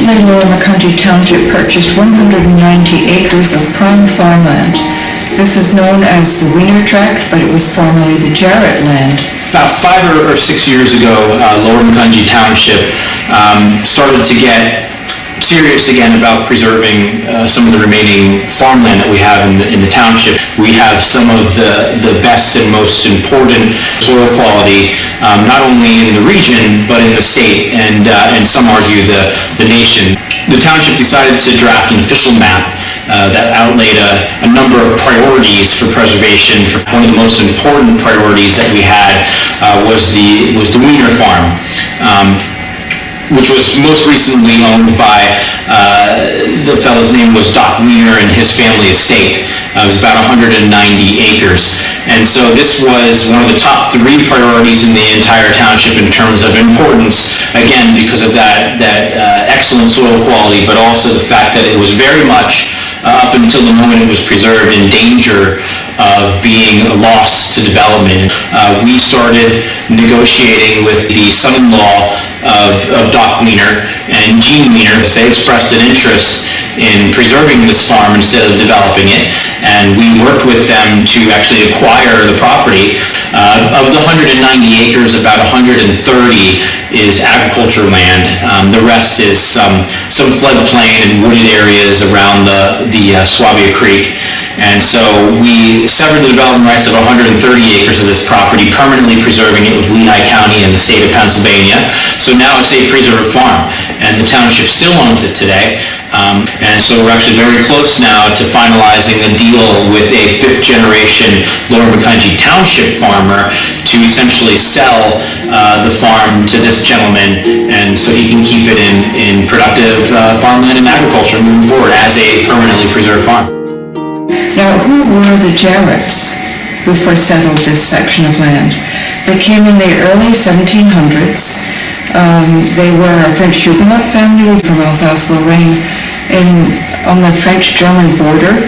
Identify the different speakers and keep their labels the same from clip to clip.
Speaker 1: Recently, Macungie Township purchased 190 acres of prime farmland. This is known as the Wiener Tract, but it was formerly the Jarrett land.
Speaker 2: About 5 or 6 years ago, Lower Macungie Township started to get serious again about preserving some of the remaining farmland that we have in the township. We have some of the best and most important soil quality, not only in the region, but in the state, and some argue the nation. The township decided to draft an official map that outlaid a number of priorities for preservation. One of the most important priorities that we had was the Wiener Farm, which was most recently owned by the fellow's name was Doc Wiener and his family estate. It was about 190 acres. And so this was one of the top 3 priorities in the entire township in terms of importance, again, because of that excellent soil quality, but also the fact that it was very much, up until the moment it was preserved, in danger of being lost to development. We started negotiating with the son-in-law of Doc Wiener and Jean Wiener. They expressed an interest in preserving this farm instead of developing it, and we worked with them to actually acquire the property. Of the 190 acres, about 130 is agriculture land. The rest is some floodplain and wooded areas around the Swabia Creek. And so we severed the development rights of 130 acres of this property, permanently preserving it with Lehigh County and the state of Pennsylvania. So now it's a preserved farm, and the township still owns it today. And so we're actually very close now to finalizing a deal with a 5th-generation Lower Macungie Township farmer to essentially sell the farm to this gentleman, and so he can keep it in productive farmland and agriculture moving forward as a permanently preserved farm.
Speaker 1: Now, who were the Jarretts who first settled this section of land? They came in the early 1700s. They were a French Huguenot family from Alsace-Lorraine on the French-German border.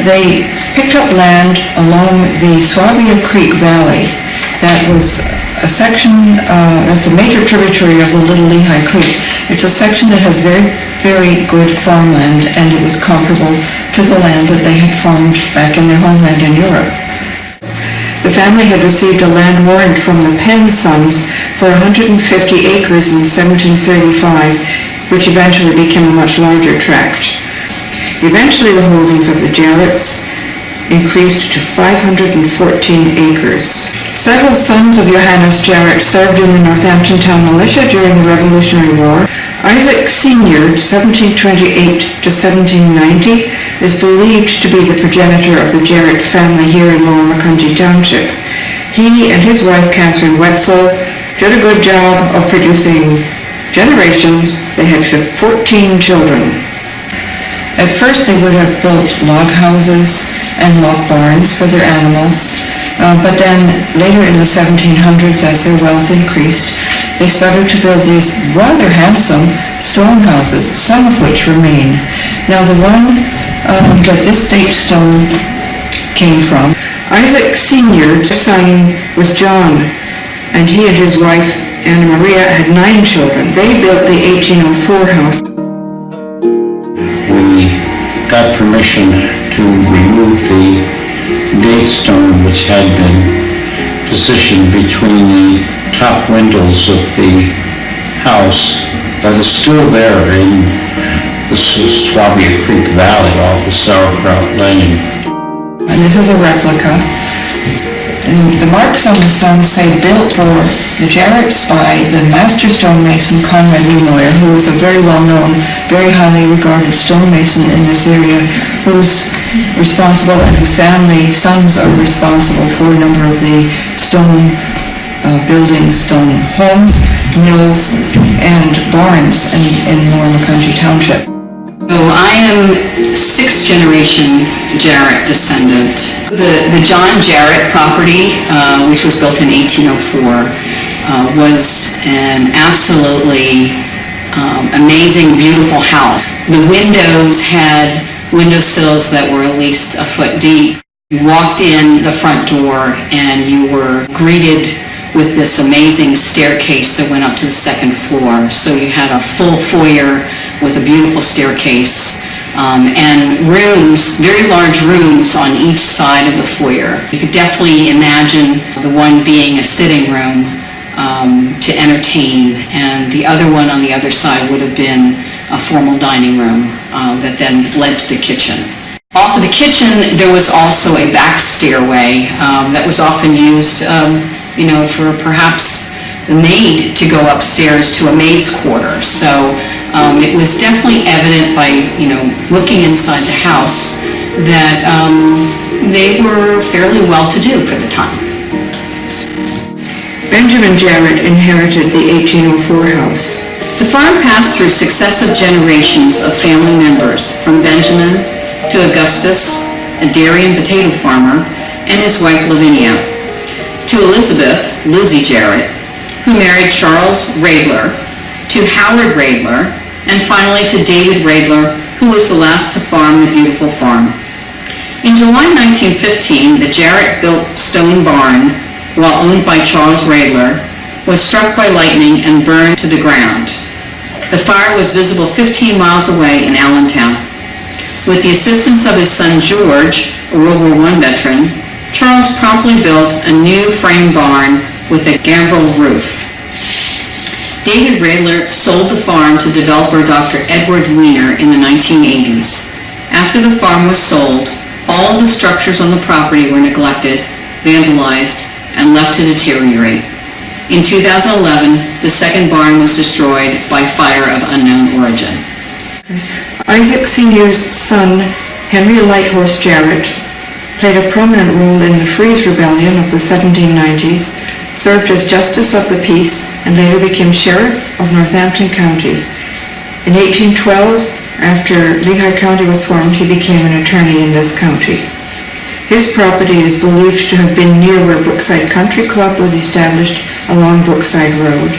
Speaker 1: They picked up land along the Swabia Creek Valley. That was a section, that's a major tributary of the Little Lehigh Creek. It's a section that has very, very good farmland, and it was comparable to the land that they had farmed back in their homeland in Europe. The family had received a land warrant from the Penn sons for 150 acres in 1735, which eventually became a much larger tract. Eventually the holdings of the Jarretts increased to 514 acres. Several sons of Johannes Jarrett served in the Northampton Town Militia during the Revolutionary War. Isaac Sr., 1728 to 1790, is believed to be the progenitor of the Jarrett family here in Lower Macungie Township. He and his wife, Catherine Wetzel, did a good job of producing generations. They had 14 children. At first they would have built log houses and log barns for their animals, but then later in the 1700s, as their wealth increased, they started to build these rather handsome stone houses, some of which remain. Now the one that this date stone came from, Isaac Sr.'s son was John, and he and his wife Anna Maria had 9 children. They built the 1804 house.
Speaker 3: We got permission to remove the date stone which had been positioned between the top windows of the house that is still there in the Swabia Creek Valley off of Sauerkraut Lane.
Speaker 1: And this is a replica. And the marks on the stone say built for the Jarretts by the master stonemason Conrad Wiener, who was a very well-known, very highly regarded stonemason in this area, who's responsible, and whose family sons are responsible for a number of the stone buildings, stone homes, mills, and barns in Lower Macungie Township.
Speaker 4: So I am 6th-generation Jarrett descendant. The John Jarrett property, which was built in 1804, was an absolutely amazing, beautiful house. The windows had windowsills that were at least a foot deep. You walked in the front door and you were greeted with this amazing staircase that went up to the 2nd floor. So you had a full foyer with a beautiful staircase, and rooms, very large rooms on each side of the foyer. You could definitely imagine the one being a sitting room to entertain, and the other one on the other side would have been a formal dining room that then led to the kitchen. Off of the kitchen, there was also a back stairway that was often used, for perhaps the maid to go upstairs to a maid's quarter. So it was definitely evident by, looking inside the house that they were fairly well-to-do for the time.
Speaker 1: Benjamin Jarrett inherited the 1804 house.
Speaker 4: The farm passed through successive generations of family members, from Benjamin to Augustus, a dairy and potato farmer, and his wife Lavinia, to Elizabeth, Lizzie Jarrett, who married Charles Radler, to Howard Radler, and finally to David Radler, who was the last to farm the beautiful farm. In July 1915, the Jarrett-built stone barn, while owned by Charles Radler, was struck by lightning and burned to the ground. The fire was visible 15 miles away in Allentown. With the assistance of his son George, a World War I veteran, Charles promptly built a new frame barn with a gambrel roof. David Radler sold the farm to developer Dr. Edward Weiner in the 1980s. After the farm was sold, all of the structures on the property were neglected, vandalized, and left to deteriorate. In 2011, the second barn was destroyed by fire of unknown origin.
Speaker 1: Isaac Sr.'s son, Henry Lighthorse Jarrett, played a prominent role in the Freeze Rebellion of the 1790s, served as Justice of the Peace, and later became Sheriff of Northampton County. In 1812, after Lehigh County was formed, he became an attorney in this county. His property is believed to have been near where Brookside Country Club was established along Brookside Road.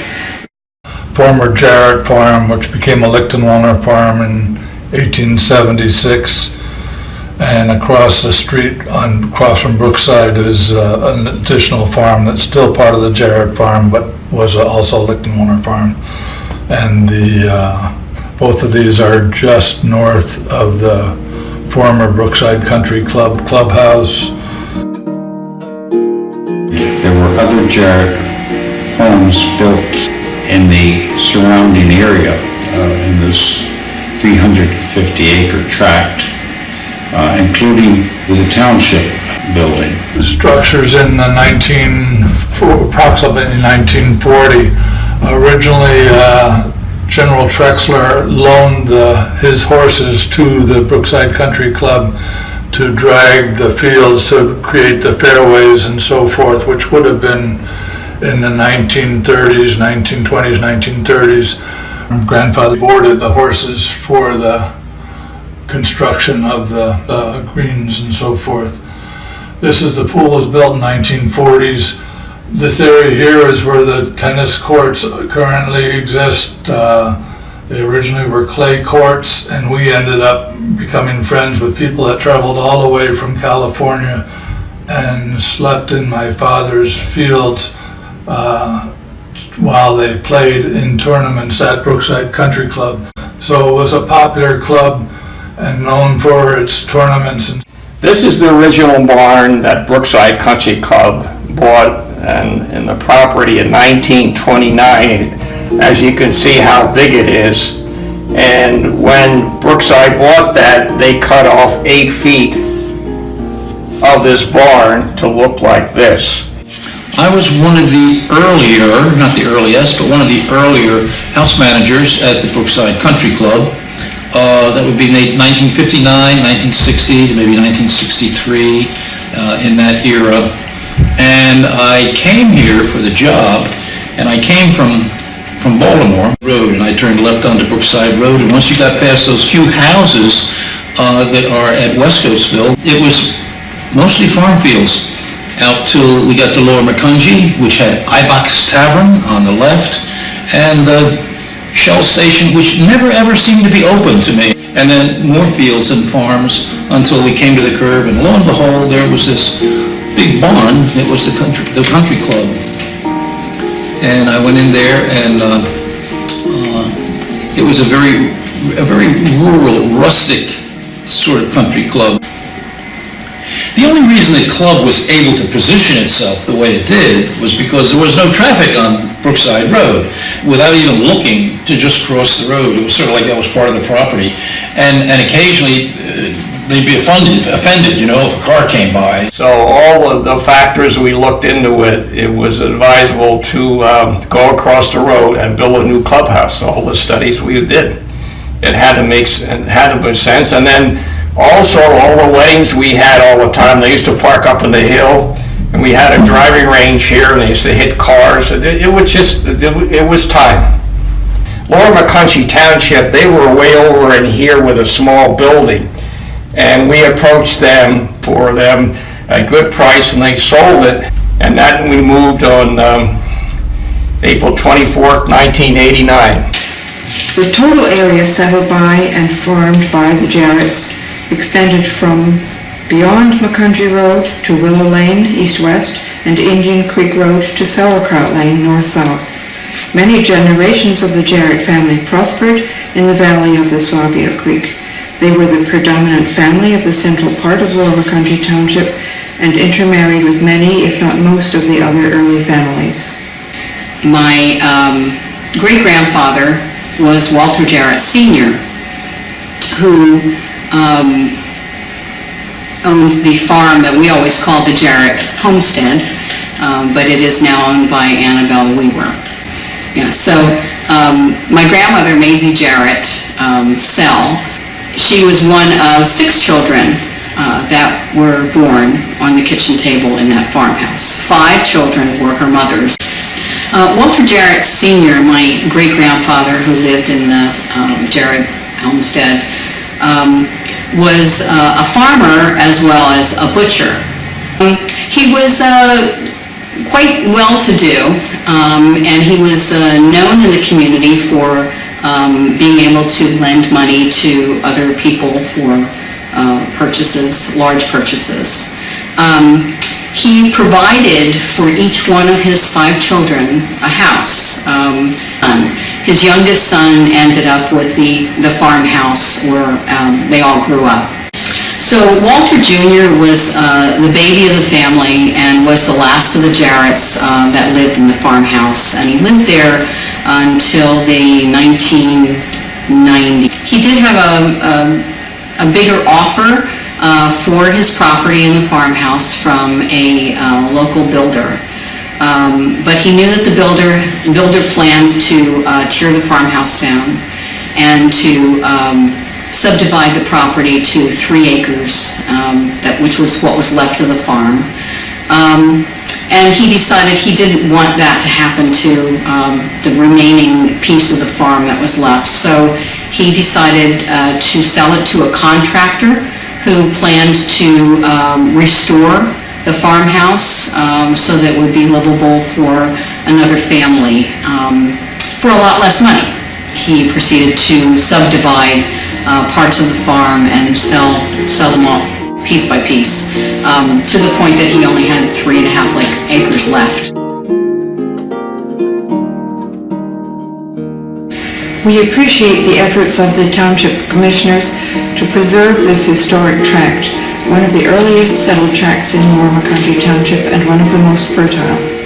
Speaker 5: Former Jarrett Farm, which became a Lichtenwalner Farm in 1876, and across the street, across from Brookside, is an additional farm that's still part of the Jarrett Farm, but was also a Lichtenwalner Farm. And both of these are just north of the former Brookside Country Club clubhouse.
Speaker 3: There were other Jarrett homes built in the surrounding area in this 350-acre tract, including the township building.
Speaker 5: The structures in the approximately 1940. Originally, General Trexler loaned his horses to the Brookside Country Club to drag the fields to create the fairways and so forth, which would have been in the 1930s, 1920s, 1930s. My grandfather boarded the horses for the construction of the greens and so forth. The pool was built in 1940s. This area here is where the tennis courts currently exist. They originally were clay courts, and we ended up becoming friends with people that traveled all the way from California and slept in my father's fields while they played in tournaments at Brookside Country Club. So it was a popular club and known for its tournaments.
Speaker 6: This is the original barn that Brookside Country Club bought and the property in 1929. As you can see how big it is. And when Brookside bought that, they cut off 8 feet of this barn to look like this.
Speaker 7: I was one of the earlier, not the earliest, but one of the earlier house managers at the Brookside Country Club. That would be 1959, 1960, maybe 1963, in that era. And I came here for the job, and I came from Baltimore Road, and I turned left onto Brookside Road, and once you got past those few houses that are at West Coastville, it was mostly farm fields. Out till we got to Lower Macungie, which had Ibox Tavern on the left, and the Shell Station, which never ever seemed to be open to me. And then more fields and farms until we came to the curve, and lo and behold, there was this big barn. It was the country club. And I went in there, and it was a very a very rural, rustic sort of country club. The only reason the club was able to position itself the way it did was because there was no traffic on Brookside Road. Without even looking to just cross the road, it was sort of like that was part of the property. And occasionally, they'd be offended, you know, if a car came by.
Speaker 6: So all of the factors we looked into it was advisable to go across the road and build a new clubhouse. All the studies we did, it had to make sense. And then also all the weddings we had all the time, they used to park up on the hill, and we had a driving range here, and they used to hit cars. It was time. Lower Macungie Township, they were way over in here with a small building. And we approached them for them a good price, and they sold it. And then we moved on April 24th, 1989.
Speaker 1: The total area settled by and farmed by the Jarretts extended from beyond Macungie Road to Willow Lane, east-west, and Indian Creek Road to Sauerkraut Lane, north-south. Many generations of the Jarrett family prospered in the valley of the Swabia Creek. They were the predominant family of the central part of Lower Macungie Township and intermarried with many, if not most, of the other early families.
Speaker 4: My great-grandfather was Walter Jarrett Sr., who owned the farm that we always called the Jarrett Homestead, but it is now owned by Annabelle Weaver. Yeah, so my grandmother, Maisie Jarrett, she was one of 6 children that were born on the kitchen table in that farmhouse. 5 children were her mother's. Walter Jarrett Sr., my great-grandfather who lived in the Jarrett Homestead, was a farmer as well as a butcher. He was quite well-to-do, and he was known in the community for being able to lend money to other people for purchases, large purchases. He provided for each one of his 5 children a house. His youngest son ended up with the farmhouse where they all grew up. So Walter Jr. was the baby of the family and was the last of the Jarretts that lived in the farmhouse, and he lived there until the 1990s. He did have a bigger offer for his property in the farmhouse from a local builder. But he knew that the builder planned to tear the farmhouse down and to subdivide the property to 3 acres, which was what was left of the farm. And he decided he didn't want that to happen to the remaining piece of the farm that was left. So he decided to sell it to a contractor who planned to restore the farmhouse so that it would be livable for another family for a lot less money. He proceeded to subdivide parts of the farm and sell them all piece by piece to the point that he only had 3.5 acres left.
Speaker 1: We appreciate the efforts of the Township Commissioners to preserve this historic tract, one of the earliest settled tracts in Lower Macungie Township and one of the most fertile.